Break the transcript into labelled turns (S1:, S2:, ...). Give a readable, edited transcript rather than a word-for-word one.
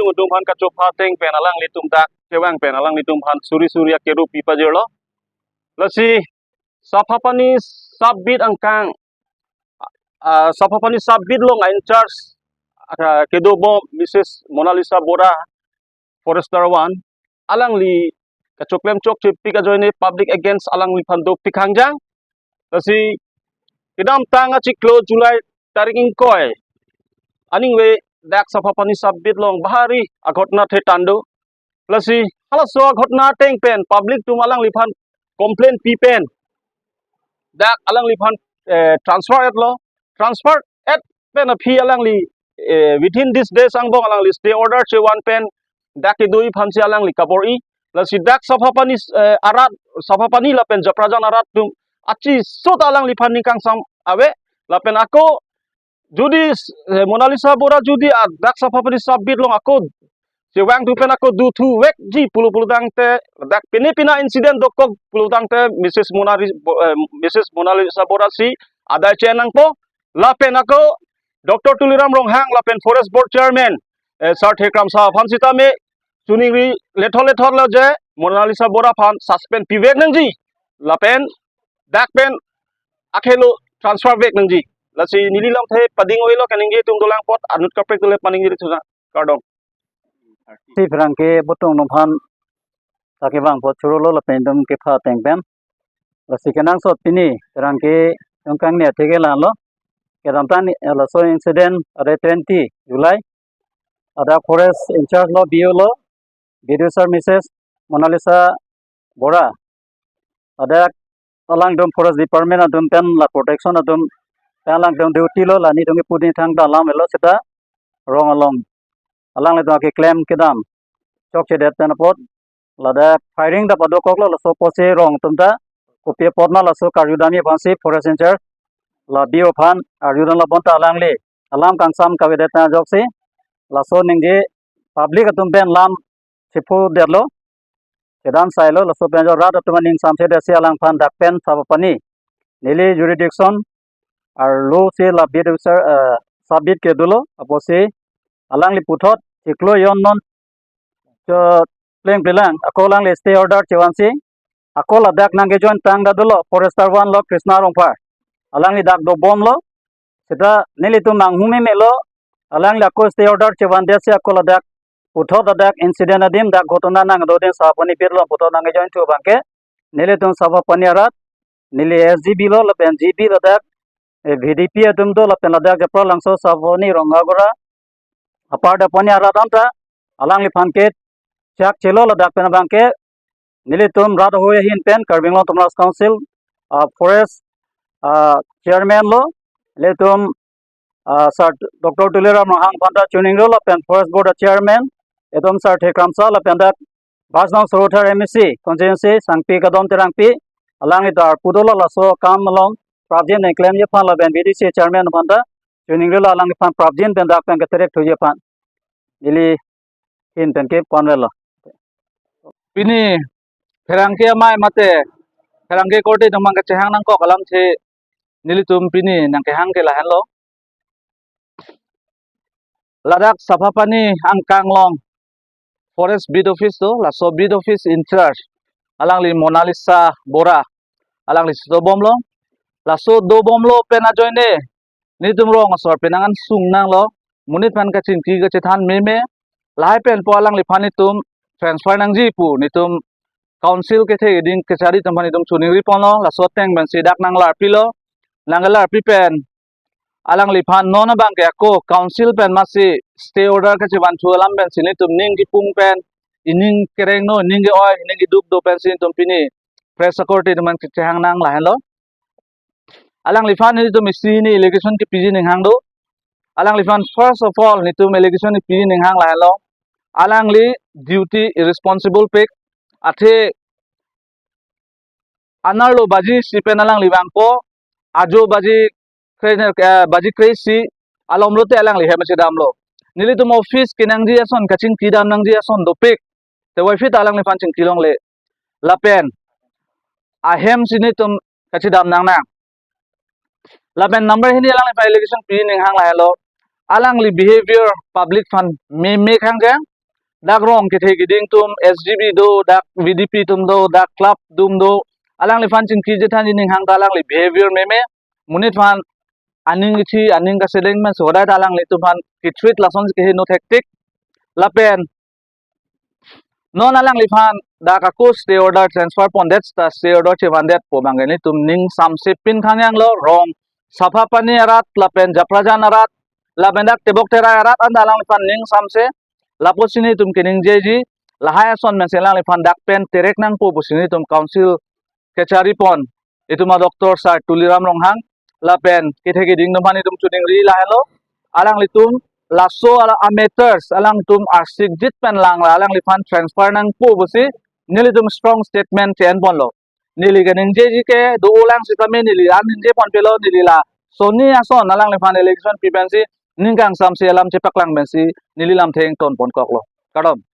S1: chung tum han ka chop pha teng pen alang li tum tak kewang pen alang li tum han suri surya keru pi pa jelo lasi sapapani sabbit angkang sapapani sabbit long in charge kedobo Mrs. Mona Lisa Bora Forester One alang li ka choklem chok chip pika join public against alang li phandu pikhangjang lasi kidam tanga chiklo July tarik ingkoi aning we dak sapapani sabbit long bahari aghotna the tandu lasi halaso aghotna teng pen public tum alang li phan complain pi pen dak alang li phan transfer at pen a phi alang li within this days ang bong alang li stay order che one pen dak ke dui phan si alang li kabori lasi dak sapapani arat sapapani la pen japrajan arat tum achi sot alang li phan nikang sam awe la pen ako judi Mona Lisa Bora judi dak sapapani sabbit long ako si wang tu pen ako du thu wek ji pulu dang te dak pina incident dokok pulu dang te Mrs. Mona Lisa Bora si ada chenang po la pen ako Dr. Tuliram Ronghang la pen Forest Board Chairman Sir Thekram sa phan sita me tuning ri lethol la je Mona Lisa Bora phan suspend pivek nang ji la pen dak pen akhelo transfer vek nang ji lasi nililam the pading oilo kaningi tum dolang pot anut kapre tule paning ji thuna kardong
S2: si Pherangke botong nomhan takibang pot churolo la pendum ke pha teng pen lasi kenang sot pini Pherangke tongkang ne thege la lo kedam tan la so incident are 20 July ada forest in charge lo bio lo video sir Mrs. Mona Lisa Bora ada alang dum forest department adum pen la protection adum alang dum duty lo la ni dum pudin thang da lam lo seta rong along alang le ke claim kedam chok che det pen pot la da firing da padokok lo so pose rong tum da kopie pot na la so karyudami phansi forest in charge la bio phan aryudan la bonta alang le alam kang sam ka vedet na jok se la so ningge public atum pen lam chipu derlo kedan sailo la so pen jo rat atum ning sam se de se alang phan dak pen sapapani nili jurisdiction ar lo se la video sir sabit ke dulo apose alang li puthot chiklo yon non cho pleng pelang akolang le stay order chewansi akol adak nangge join tang da dulo Forester One lo Krishna Rongpar alang li dak do bom lo seta nili tu nang hume melo alang li akol stay order chewan dese akol adak puthot adak incident adim dak ghotona nang do den sapani perlo puthot nangge join tu bangke nili tu sapapani arat nili SGB lo la pen GB adak VDP adum do la pen adak Japralangso sapani rongagora apart apani arat anta alang li phanke chak chelo la dak pen bangke nili tum rat hoye hin pen Karbinglong Tumras Council forest chairman lo le tum Sir Dr. Tuliram Ronghang phanta tuning lo la pen forest board chairman etum Sir Thekram sa la pen dak Basnong Sorothar MEC constituency sangpi kadom terangpi alang li dar pudola la so kam along pravjin ne claim ye phan la ben BDC chairman phanta tuning lo alang li phan pravjin pen dak pen ke terek thoje phan nili hin pen ke panwelo
S3: pini Pherangke amai mate Pherangke korte domang ke chehang nang ko kalam che nilitum pini nang ke hang ke la hello ladak sapapani angkang long forest bid office to la so bid office in charge alang li Mona Lisa Bora alang li so bom lo la so do bom lo pen a join de nilitum rong asor penangan sung nang lo munit pan ka chin ki ga chethan me lai pen po alang li phanitum transfer nang ji pu nitum council ke the ding ke chari tampani dum chuning ri pon lo la so teng ban si dak nang lar pi lo nangalar pi pen alang li phan non bang ke ko council pen masi stay order ka chiban chu alam ben sin tum ning ki pung pen ining kereng no ning ge oi ning gi dup do pen sin tum pini press security man ke chang nang la hello alang li phan ni tum si ni allegation ki piji ning hang do alang li phan first of all ni tum allegation ni piji ning hang la hello alang li duty irresponsible pick athe anarlo baji si pen alang li bang po ajo baji baji crazy alom lo te alang li hema dam lo nili tum office kinang ji ason kaching kidam nang ji ason do pik te wifi alang li panching kilong le lapen ahem sini tum kachidam nang na lapen number hini alang li allegation pi ning hang la hello alang li behavior public fund me khang jang dak rong ke the giding tum SGB do dak VDP tum do dak club dum do alang li fan chin ki jethan ning hang alang li behavior meme munit fan aning chi aning ka sedeng man soda alang li tum fan ki treat lason ke no hectic lapen non alang li fan dak aku stay order transfer pon that stay order che van that po bangeni tum ning sam se pin khangyang lo rong safa pani arat lapen japrajan arat lapen dak tebok tera arat and alang li fan ning sam se lapo sini tum kening jeji lahaya son men selang li fan dak pen terek nang po busini tum council kechari pon itu ma doktor sar tuliram ronghang lapen kitheki ding no mani tum chuding ri lahelo alang li tum laso ala amateurs alang tum arsik jit pen lang la alang li fan transfer nang po busi nili tum strong statement chen pon lo nili kening jeji ke do ulang sitame nili an je pon pelo nili la soni ason alang li fan election prevency ningkang sam se alam chepak lang bensi nili lam theng ton pon kok lo kadom